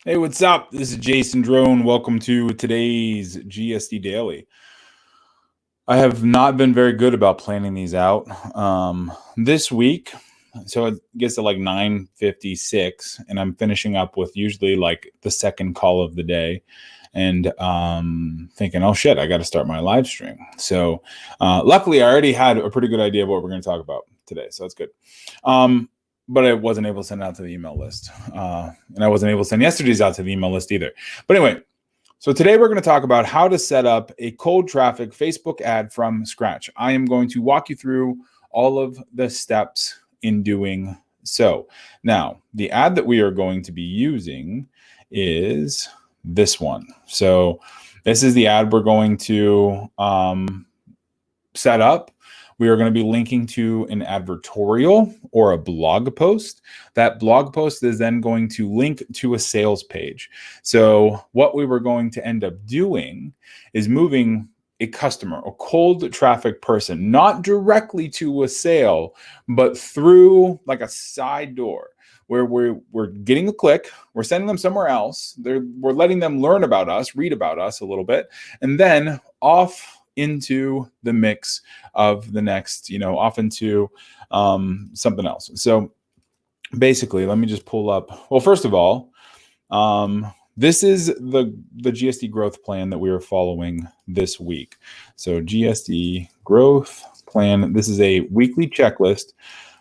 Hey, what's up? This is Jason Drone. Welcome to today's GSD Daily. I have not been very good about planning these out this week. So it gets to like 9:56, and I'm finishing up with usually like the second call of the day, and thinking, oh shit, I got to start my live stream. So luckily, I already had a pretty good idea of what we're going to talk about today, so that's good. But I wasn't able to send it out to the email list. And I wasn't able to send yesterday's out to the email list either. But anyway, so today we're going to talk about how to set up a cold traffic Facebook ad from scratch. I am going to walk you through all of the steps in doing so. Now, the ad that we are going to be using is this one. So this is the ad we're going to set up. We are going to be linking to an advertorial or a blog post. That blog post is then going to link to a sales page. So what we were going to end up doing is moving a customer, a cold traffic person, not directly to a sale, but through like a side door where we're getting a click, we're sending them somewhere else. We're letting them learn about us, read about us a little bit, and then off into the mix of the next, off into something else. So basically, let me just pull up. Well, first of all, this is the GSD growth plan that we are following this week. So GSD growth plan, this is a weekly checklist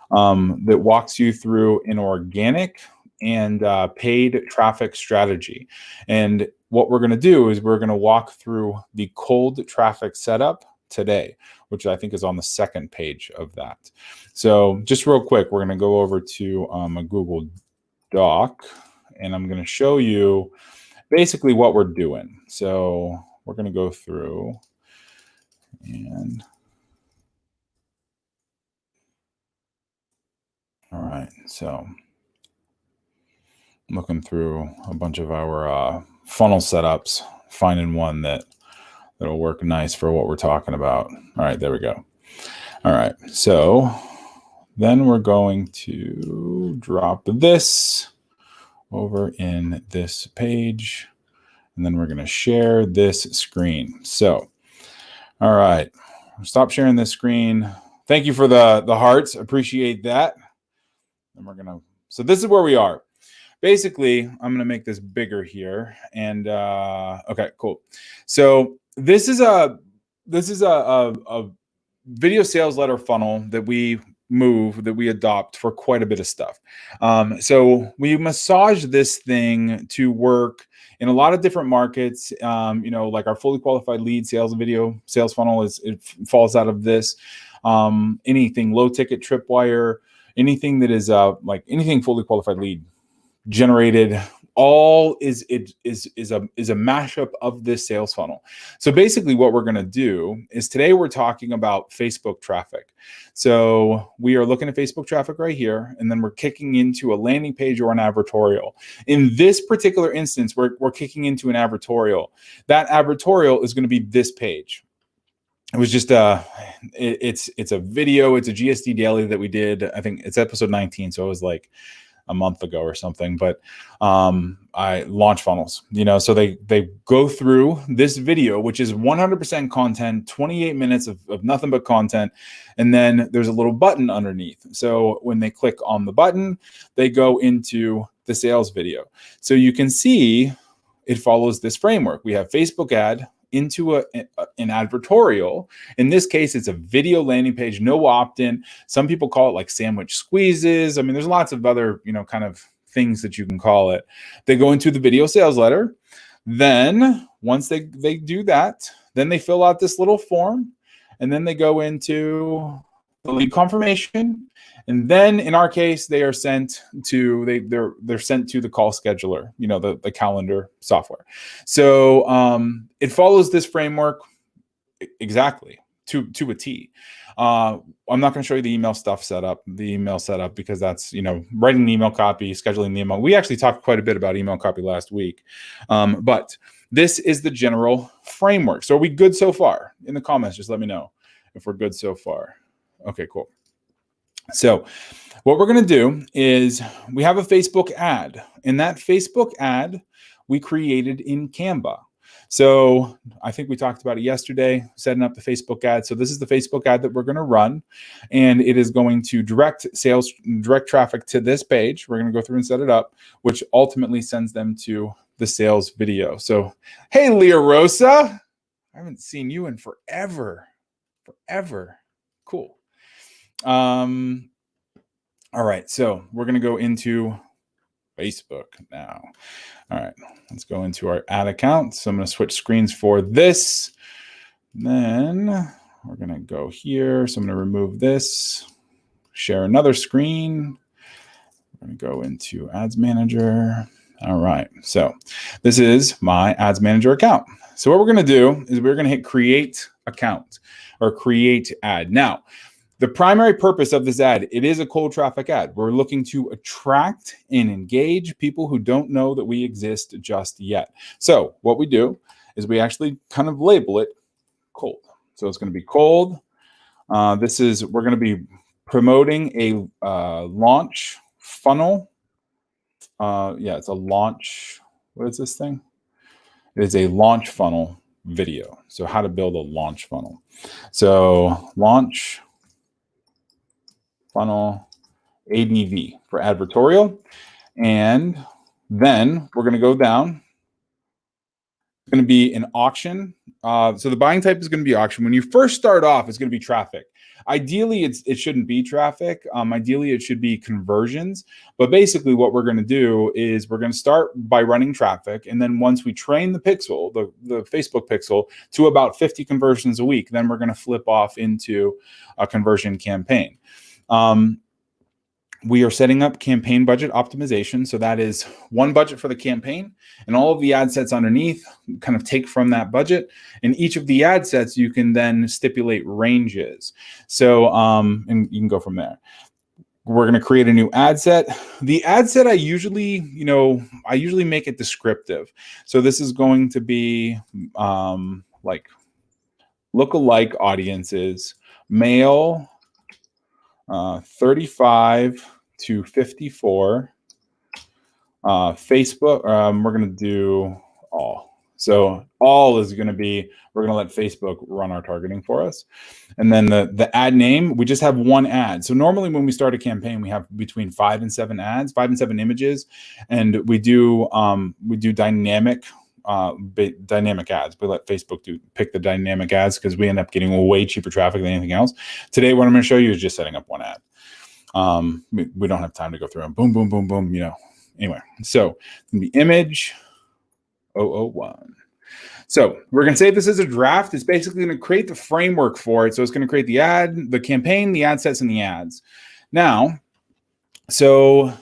that walks you through an organic and paid traffic strategy. And what we're going to do is we're going to walk through the cold traffic setup today, which I think is on the second page of that. So just real quick, we're going to go over to a Google Doc, and I'm going to show you basically what we're doing. So we're going to go through and all right. So looking through a bunch of our funnel setups, finding one that'll work nice for what we're talking about. All right, there we go. All right, so then we're going to drop this over in this page, and then we're going to share this screen. So, all right, stop sharing this screen. Thank you for the hearts. Appreciate that. And we're going to, so this is where we are. Basically, I'm going to make this bigger here. And okay, cool. So this is a video sales letter funnel that we adopt for quite a bit of stuff. So we massage this thing to work in a lot of different markets. Like our fully qualified lead sales video sales funnel it falls out of this. Anything low ticket tripwire, anything that is like anything fully qualified lead generated, all is a mashup of this sales funnel. So basically what we're going to do is today we're talking about Facebook traffic. So we are looking at Facebook traffic right here, and then we're kicking into a landing page or an advertorial. In this particular instance, we're kicking into an advertorial. That advertorial is going to be this page. It was just it's a video, it's a GSD daily that we did. I think it's episode 19, so it was like a month ago or something, but I launch funnels, so they go through this video, which is 100% content, 28 minutes of nothing but content. And then there's a little button underneath. So when they click on the button, they go into the sales video. So you can see it follows this framework. We have Facebook ad into an advertorial. In this case, it's a video landing page, no opt-in. Some people call it like sandwich squeezes. I mean, there's lots of other, kind of things that you can call it. They go into the video sales letter. Then once they do that, then they fill out this little form, and then they go into the lead confirmation. And then in our case, they are sent to they're sent to the call scheduler, the calendar software. So it follows this framework exactly to a T. I'm not going to show you the email setup because that's, writing the email copy, scheduling the email. We actually talked quite a bit about email copy last week. But this is the general framework. So are we good so far? In the comments, just let me know if we're good so far. Okay, cool. So what we're going to do is we have a Facebook ad, and that Facebook ad we created in Canva. So I think we talked about it yesterday, setting up the Facebook ad. So this is the Facebook ad that we're going to run, and it is going to direct traffic to this page. We're going to go through and set it up, which ultimately sends them to the sales video. So, hey, Leah Rosa, I haven't seen you in forever. Cool. All right, so we're going to go into Facebook now. All right, let's go into our ad account. So I'm going to switch screens for this. Then we're going to go here. So I'm going to remove this, share another screen. We're going to go into Ads Manager. All right, so this is my Ads Manager account. So what we're going to do is we're going to hit Create Account or Create Ad. Now, the primary purpose of this ad, it is a cold traffic ad. We're looking to attract and engage people who don't know that we exist just yet. So what we do is we actually kind of label it cold. So it's going to be cold. We're going to be promoting a launch funnel. It's a launch. What is this thing? It is a launch funnel video. So how to build a launch funnel. So launch funnel ADV for advertorial. And then we're going to go down. It's going to be an auction. So the buying type is going to be auction. When you first start off, it's going to be traffic. Ideally, it shouldn't be traffic. Ideally, it should be conversions. But basically, what we're going to do is we're going to start by running traffic. And then once we train the pixel, the Facebook pixel, to about 50 conversions a week, then we're going to flip off into a conversion campaign. We are setting up campaign budget optimization. So that is one budget for the campaign, and all of the ad sets underneath kind of take from that budget. And each of the ad sets, you can then stipulate ranges. So, and you can go from there. We're going to create a new ad set. The ad set, I usually make it descriptive. So this is going to be like lookalike audiences, male, 35 to 54. Facebook, we're going to do all. So all is going to be, we're going to let Facebook run our targeting for us. And then the ad name, we just have one ad. So normally when we start a campaign, we have between 5 and 7 ads, 5 and 7 images. And we do dynamic ads. We let Facebook pick the dynamic ads because we end up getting way cheaper traffic than anything else. Today, what I'm going to show you is just setting up one ad. We don't have time to go through them. Boom, boom, boom, boom. Anyway, so the image 001. So we're going to save this as a draft. It's basically going to create the framework for it. So it's going to create the ad, the campaign, the ad sets, and the ads. Now, so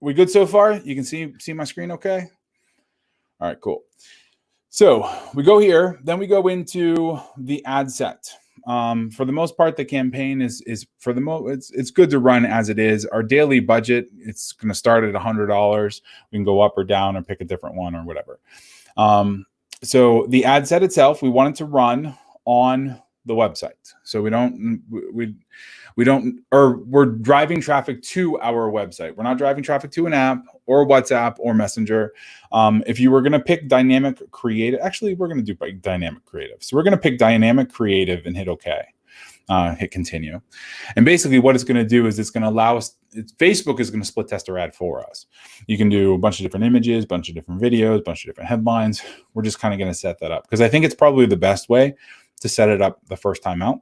we good so far? You can see my screen okay? All right, cool. So we go here, then we go into the ad set. For the most part, the campaign is for the most, it's good to run as it is. Our daily budget, it's going to start at $100. We can go up or down or pick a different one or whatever. So the ad set itself, we want it to run on the website. So we're driving traffic to our website. We're not driving traffic to an app or WhatsApp or Messenger. If you were going to pick dynamic creative, actually, we're going to do dynamic creative. So we're going to pick dynamic creative and hit OK. Hit continue. And basically what it's going to do is it's going to allow us, Facebook is going to split test our ad for us. You can do a bunch of different images, a bunch of different videos, a bunch of different headlines. We're just kind of going to set that up because I think it's probably the best way to set it up the first time out.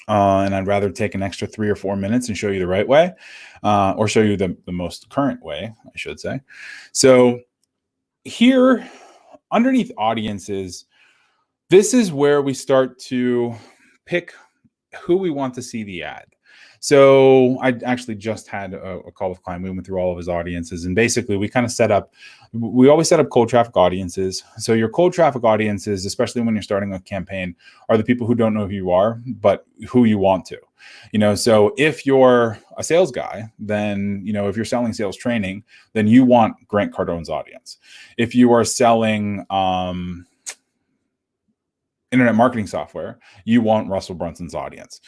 And I'd rather take an extra 3 or 4 minutes and show you the right way, or show you the most current way, I should say. So here, underneath audiences, this is where we start to pick who we want to see the ad. So I actually just had a call with a client. We went through all of his audiences, and basically we kind of we always set up cold traffic audiences. So your cold traffic audiences, especially when you're starting a campaign, are the people who don't know who you are, but who you want to. So if you're a sales guy, then, if you're selling sales training, then you want Grant Cardone's audience. If you are selling, internet marketing software, you want Russell Brunson's audience.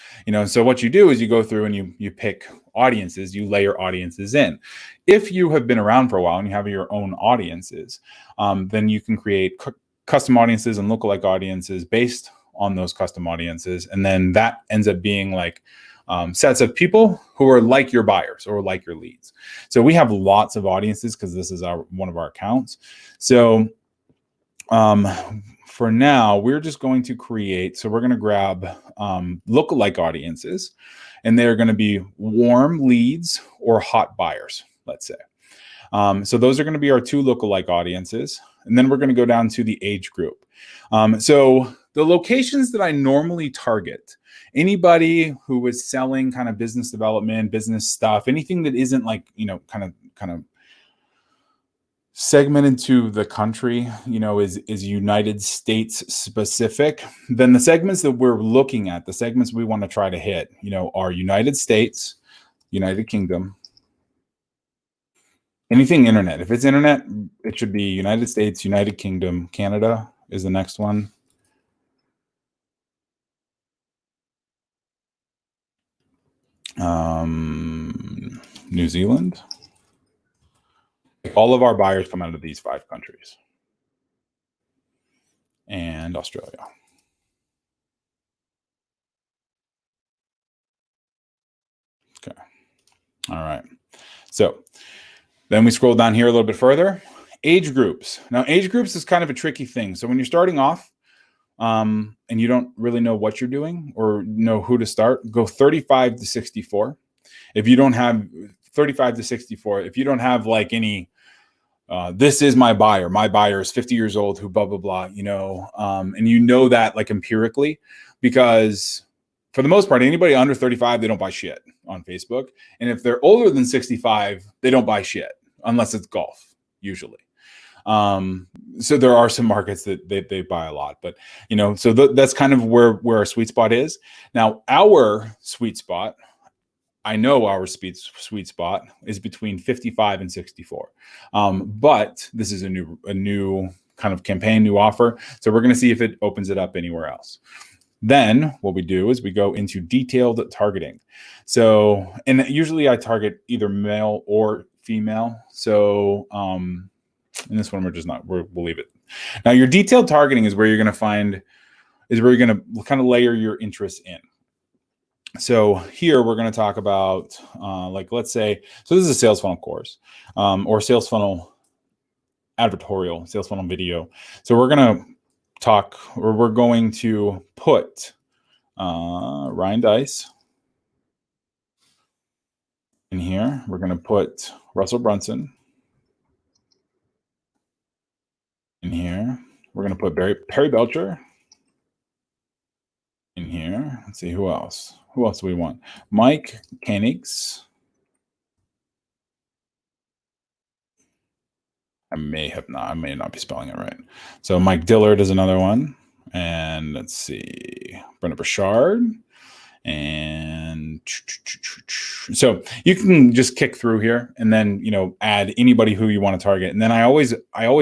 So what you do is you go through and you pick audiences, you layer audiences in. If you have been around for a while and you have your own audiences, then you can create custom audiences and lookalike audiences based on those custom audiences. And then that ends up being like sets of people who are like your buyers or like your leads. So we have lots of audiences because this is one of our accounts. So for now, we're just going to create, so we're going to grab lookalike audiences, and they're going to be warm leads or hot buyers, let's say. So those are going to be our two lookalike audiences. And then we're going to go down to the age group. So the locations that I normally target, anybody who is selling kind of business development, business stuff, anything that isn't like, kind of segmented to the country, is United States specific, then the segments that we're looking at, the segments we want to try to hit, are United States, United Kingdom, anything internet. If it's internet, it should be United States, United Kingdom, Canada is the next one. New Zealand. All of our buyers come out of these 5 countries. And Australia. Okay. All right. So then we scroll down here a little bit further. Age groups. Now, age groups is kind of a tricky thing. So when you're starting off and you don't really know what you're doing or know who to start, go 35 to 64. If you don't have 35 to 64, if you don't have like any, this is my buyer is 50 years old who blah, blah, blah, and that like empirically, because for the most part, anybody under 35, they don't buy shit on Facebook. And if they're older than 65, they don't buy shit unless it's golf, usually. So there are some markets that they buy a lot, but so that's kind of where our sweet spot is. Now, our sweet spot, I know our sweet spot is between 55 and 64. But this is a new kind of campaign, new offer. So we're going to see if it opens it up anywhere else. Then what we do is we go into detailed targeting. So, and usually I target either male or female. So, in this one, we'll leave it. Now, your detailed targeting is where you're going to kind of layer your interests in. So here we're going to talk about, let's say, so this is a sales funnel course, or sales funnel advertorial, sales funnel video. So we're going to put Ryan Dice in here. We're going to put Russell Brunson in here. We're going to put Perry Belcher in here. Let's see, who else? Who else do we want? Mike Koenigs. I may not be spelling it right. So Mike Dillard is another one. And let's see, Brenda Burchard. And so you can just kick through here and then, add anybody who you want to target. And then I always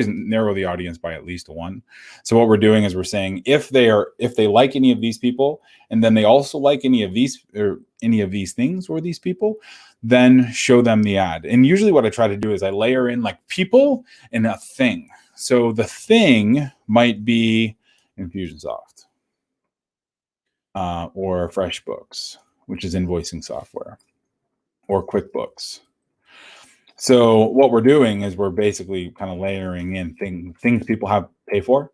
narrow the audience by at least 1. So what we're doing is we're saying if they like any of these people, and then they also like any of these things or these people, then show them the ad. And usually what I try to do is I layer in like people and a thing. So the thing might be Infusionsoft. Or FreshBooks, which is invoicing software, or QuickBooks. So what we're doing is we're basically kind of layering in things people have pay for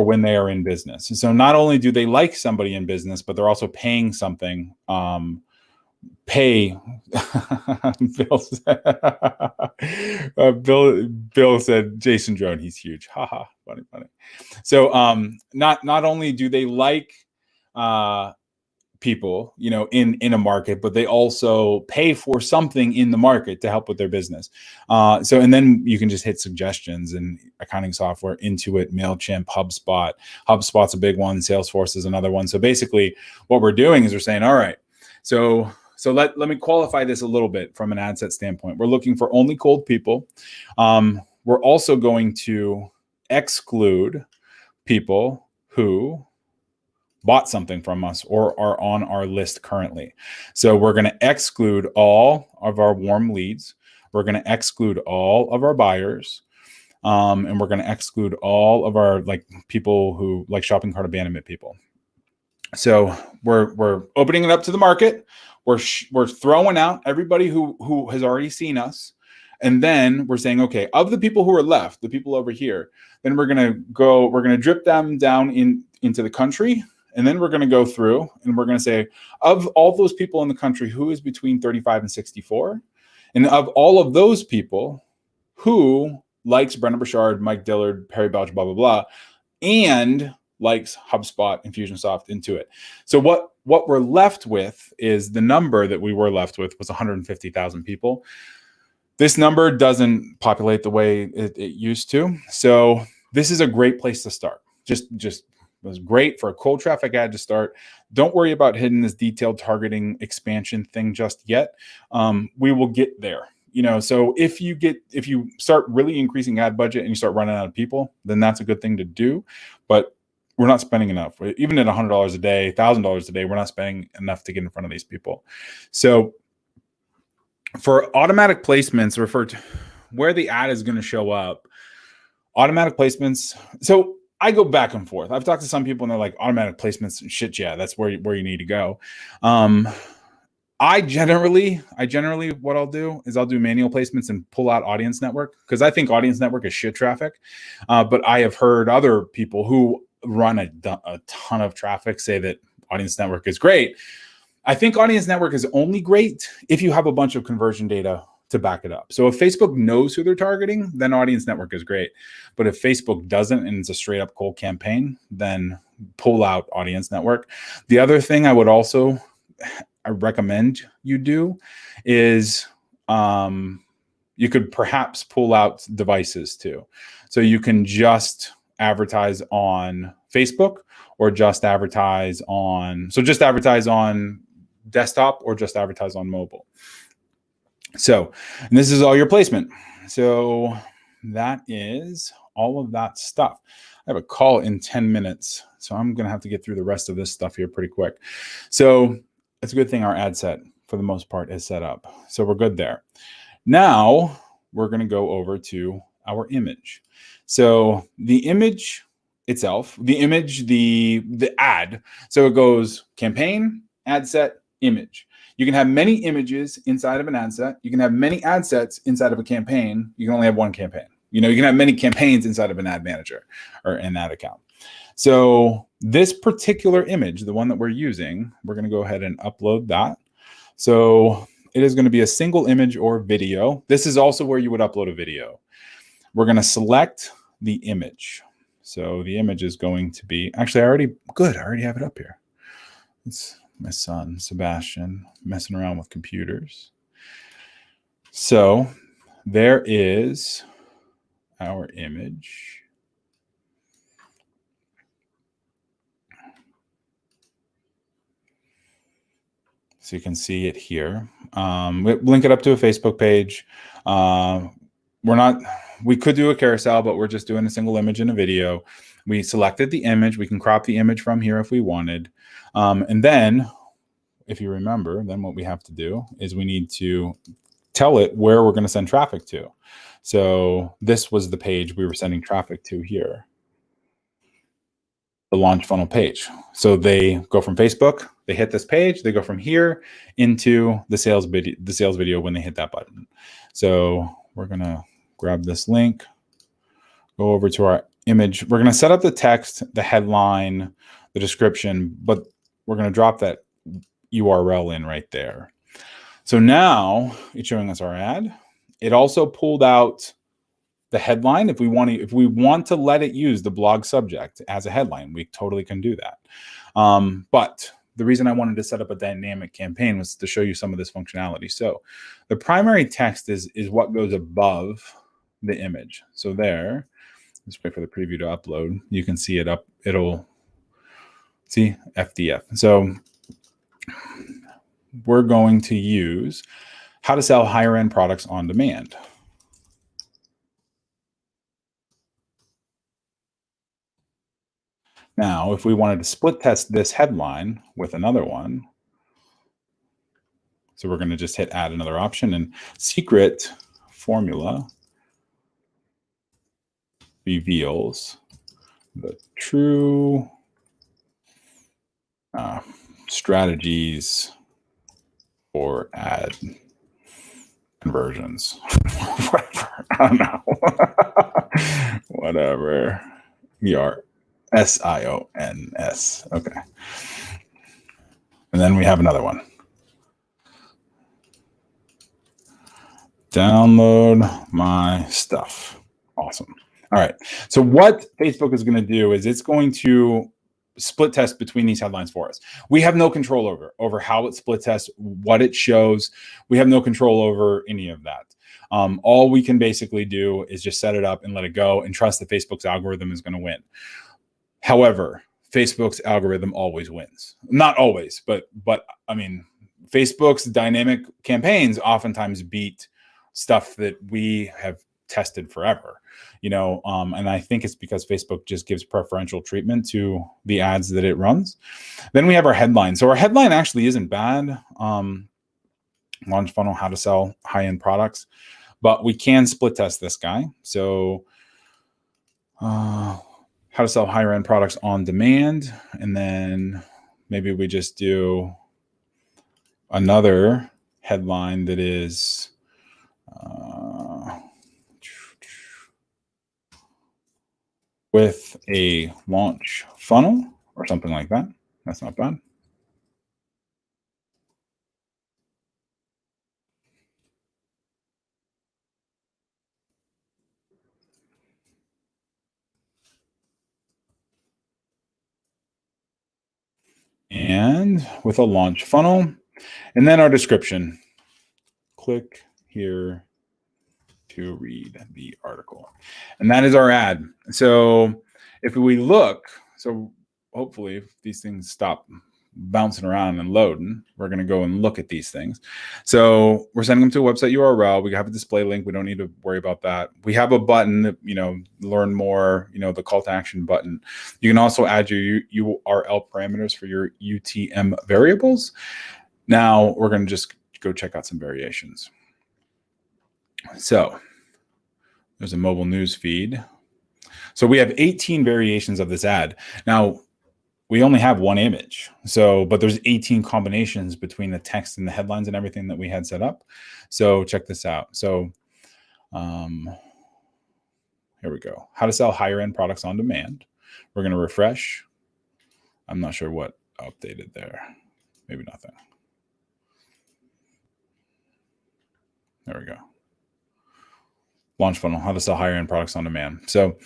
when they are in business. And so not only do they like somebody in business, but they're also paying something. Bill said Jason Drone, he's huge. Haha, funny. So not only do they like people, in a market, but they also pay for something in the market to help with their business. And then you can just hit suggestions and accounting software, Intuit, MailChimp, HubSpot. HubSpot's a big one. Salesforce is another one. So basically what we're doing is we're saying, all right, so let me qualify this a little bit from an ad set standpoint. We're looking for only cold people. We're also going to exclude people who bought something from us or are on our list currently. So we're going to exclude all of our warm leads. We're going to exclude all of our buyers. And we're going to exclude all of our like people who like shopping cart abandonment people. So we're opening it up to the market. We're throwing out everybody who has already seen us. And then we're saying, okay, of the people who are left, the people over here, then we're going to drip them down into the country. And then we're going to go through and we're going to say, of all those people in the country, who is between 35 and 64? And of all of those people, who likes Brendan Burchard, Mike Dillard, Perry Belch, blah, blah, blah, and likes HubSpot, Infusionsoft, Intuit. So what we're left with is the number that we were left with was 150,000 people. This number doesn't populate the way it used to. So this is a great place to start. Just was great for a cold traffic ad to start. Don't worry about hitting this detailed targeting expansion thing just yet. We will get there. So if you start really increasing ad budget and you start running out of people, then that's a good thing to do. But we're not spending enough. Even at $100 a day, $1,000 a day, we're not spending enough to get in front of these people. So for automatic placements, refer to where the ad is going to show up. Automatic placements. So I go back and forth. I've talked to some people and they're like, automatic placements, shit, yeah, that's where you need to go. I generally, what I'll do is I'll do manual placements and pull out Audience Network because I think Audience Network is shit traffic. But I have heard other people who run a ton of traffic say that Audience Network is great. I think Audience Network is only great if you have a bunch of conversion data to back it up. So if Facebook knows who they're targeting, then Audience Network is great. But if Facebook doesn't and it's a straight up cold campaign, then pull out Audience Network. The other thing I recommend you do is you could perhaps pull out devices too. So you can just advertise on Facebook or just advertise on desktop or just advertise on mobile. So, and this is all your placement. So that is all of that stuff. I have a call in 10 minutes, so I'm going to have to get through the rest of this stuff here pretty quick. So it's a good thing our ad set, for the most part, is set up. So we're good there. Now we're going to go over to our image. So the image itself, the ad. So it goes campaign, ad set, image. You can have many images inside of an ad set. You can have many ad sets inside of a campaign. You can only have one campaign. You can have many campaigns inside of an ad manager or an ad account. So this particular image, the one that we're using, we're going to go ahead and upload that. So it is going to be a single image or video. This is also where you would upload a video. We're going to select the image. So the image is going to be, actually, I already have it up here. It's my son, Sebastian, messing around with computers. So there is our image. So you can see it here. We link it up to a Facebook page. We could do a carousel, but we're just doing a single image and a video. We selected the image. We can crop the image from here if we wanted. And then, if you remember, then what we have to do is we need to tell it where we're going to send traffic to. So this was the page we were sending traffic to here, the launch funnel page. So they go from Facebook, they hit this page, they go from here into the sales video when they hit that button. So we're going to grab this link, go over to our image. We're going to set up the text, the headline, the description, but we're going to drop that URL in right there. So now it's showing us our ad. It also pulled out the headline. If we want to let it use the blog subject as a headline, we totally can do that. But the reason I wanted to set up a dynamic campaign was to show you some of this functionality. So the primary text is what goes above the image. So there, let's wait for the preview to upload. You can see it up. It'll see FDF. So we're going to use how to sell higher end products on demand. Now, if we wanted to split test this headline with another one, so we're going to just hit add another option, and secret formula reveals the true strategies for ad conversions. Whatever. I don't know. Whatever. SIONS. Okay. And then we have another one. Download my stuff. Awesome. All right. So what Facebook is going to do is it's going to split test between these headlines for us. We have no control over how it split tests, what it shows. We have no control over any of that. All we can basically do is just set it up and let it go and trust that Facebook's algorithm is going to win. However, Facebook's algorithm always wins. Not always, but I mean, Facebook's dynamic campaigns oftentimes beat stuff that we have tested forever, and I think it's because Facebook just gives preferential treatment to the ads that it runs. Then we have our headline. So our headline actually isn't bad. Launch funnel, how to sell high-end products, but we can split test this guy. So how to sell higher end products on demand. And then maybe we just do another headline that is with a launch funnel or something like that. That's not bad. And with a launch funnel, and then our description. Click here to read the article. And that is our ad. So if we look, so hopefully if these things stop bouncing around and loading, we're going to go and look at these things. So we're sending them to a website URL. We have a display link. We don't need to worry about that. We have a button that, learn more, the call to action button. You can also add your URL parameters for your UTM variables. Now we're going to just go check out some variations. So there's a mobile news feed. So we have 18 variations of this ad. Now we only have one image. But there's 18 combinations between the text and the headlines and everything that we had set up. So check this out. So here we go. How to sell higher end products on demand. We're going to refresh. I'm not sure what updated there. Maybe nothing. There we go. Launch funnel, how to sell higher end products on demand. So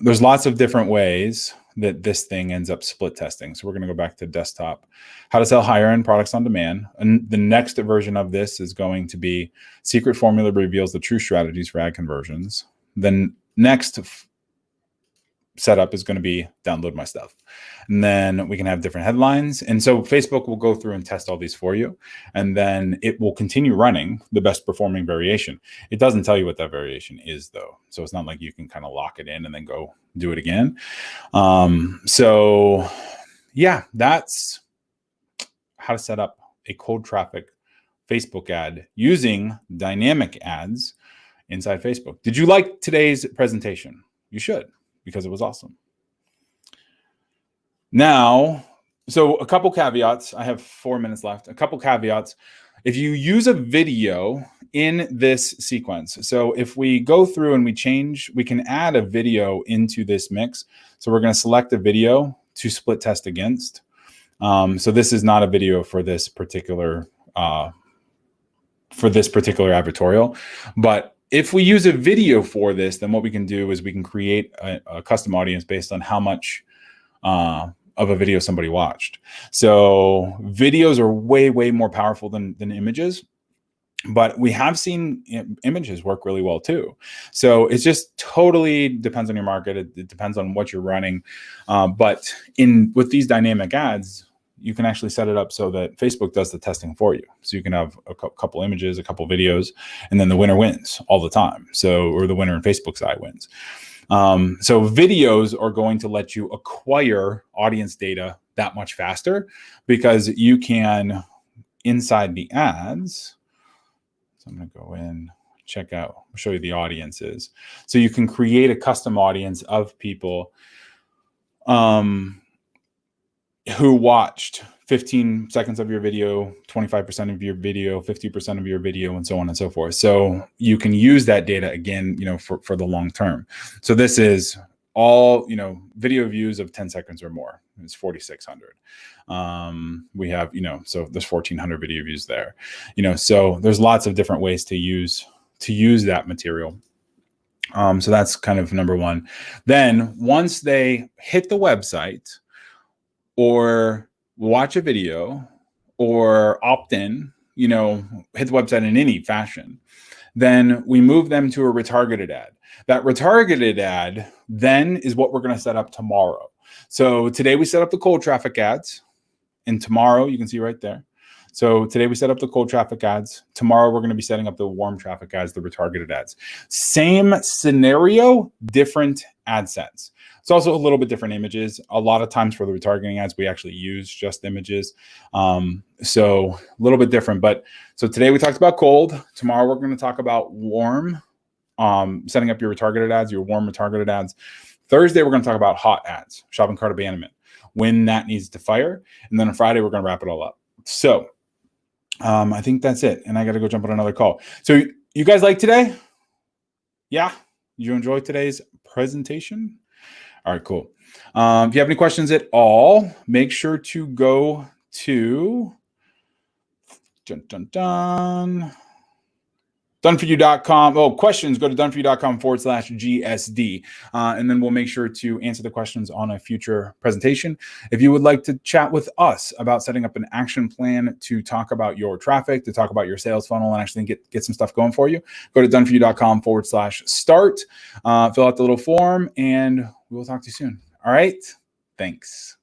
there's lots of different ways that this thing ends up split testing. So we're going to go back to desktop, how to sell higher end products on demand. And the next version of this is going to be secret formula reveals the true strategies for ad conversions. Then next setup is going to be download my stuff. And then we can have different headlines. And so Facebook will go through and test all these for you. And then it will continue running the best performing variation. It doesn't tell you what that variation is though. So it's not like you can kind of lock it in and then go do it again. So yeah, that's how to set up a cold traffic Facebook ad using dynamic ads inside Facebook. Did you like today's presentation? You should, because it was awesome. Now, so a couple caveats. I have 4 minutes left. A couple caveats. If you use a video in this sequence, so if we go through and we can add a video into this mix. So we're going to select a video to split test against. So this is not a video for this particular advertorial, but if we use a video for this, then what we can do is we can create a custom audience based on how much of a video somebody watched. So videos are way, way more powerful than images, but we have seen images work really well too. So it just totally depends on your market. It depends on what you're running. But with these dynamic ads, you can actually set it up so that Facebook does the testing for you. So you can have a couple images, a couple videos, and then the winner wins all the time. Or the winner in Facebook's eye wins. So videos are going to let you acquire audience data that much faster because you can, inside the ads, so I'm going to go in, check out, I'll show you the audiences. So you can create a custom audience of people who watched 15 seconds of your video, 25% of your video, 50% of your video, and so on and so forth. So you can use that data again, for the long term. So this is all, video views of 10 seconds or more. It's 4,600. We have, so there's 1,400 video views there, so there's lots of different ways to use that material. So that's kind of number one. Then once they hit the website or watch a video or opt in, hit the website in any fashion, then we move them to a retargeted ad. That retargeted ad then is what we're going to set up tomorrow. So today we set up the cold traffic ads, and tomorrow you can see right there. So today we set up the cold traffic ads. Tomorrow we're going to be setting up the warm traffic ads, the retargeted ads. Same scenario, different ad sets. It's also a little bit different images. A lot of times for the retargeting ads, we actually use just images. So a little bit different. But so today we talked about cold. Tomorrow we're going to talk about warm, setting up your retargeted ads, your warm retargeted ads. Thursday, we're going to talk about hot ads, shopping cart abandonment, when that needs to fire. And then on Friday, we're going to wrap it all up. So I think that's it. And I got to go jump on another call. So you guys like today? Yeah? Did you enjoy today's presentation? All right, cool. If you have any questions at all, make sure to go to doneforyou.com. Oh, questions, go to doneforyou.com/GSD. And then we'll make sure to answer the questions on a future presentation. If you would like to chat with us about setting up an action plan to talk about your traffic, to talk about your sales funnel, and actually get some stuff going for you, go to doneforyou.com/start. Fill out the little form, and we will talk to you soon. All right. Thanks.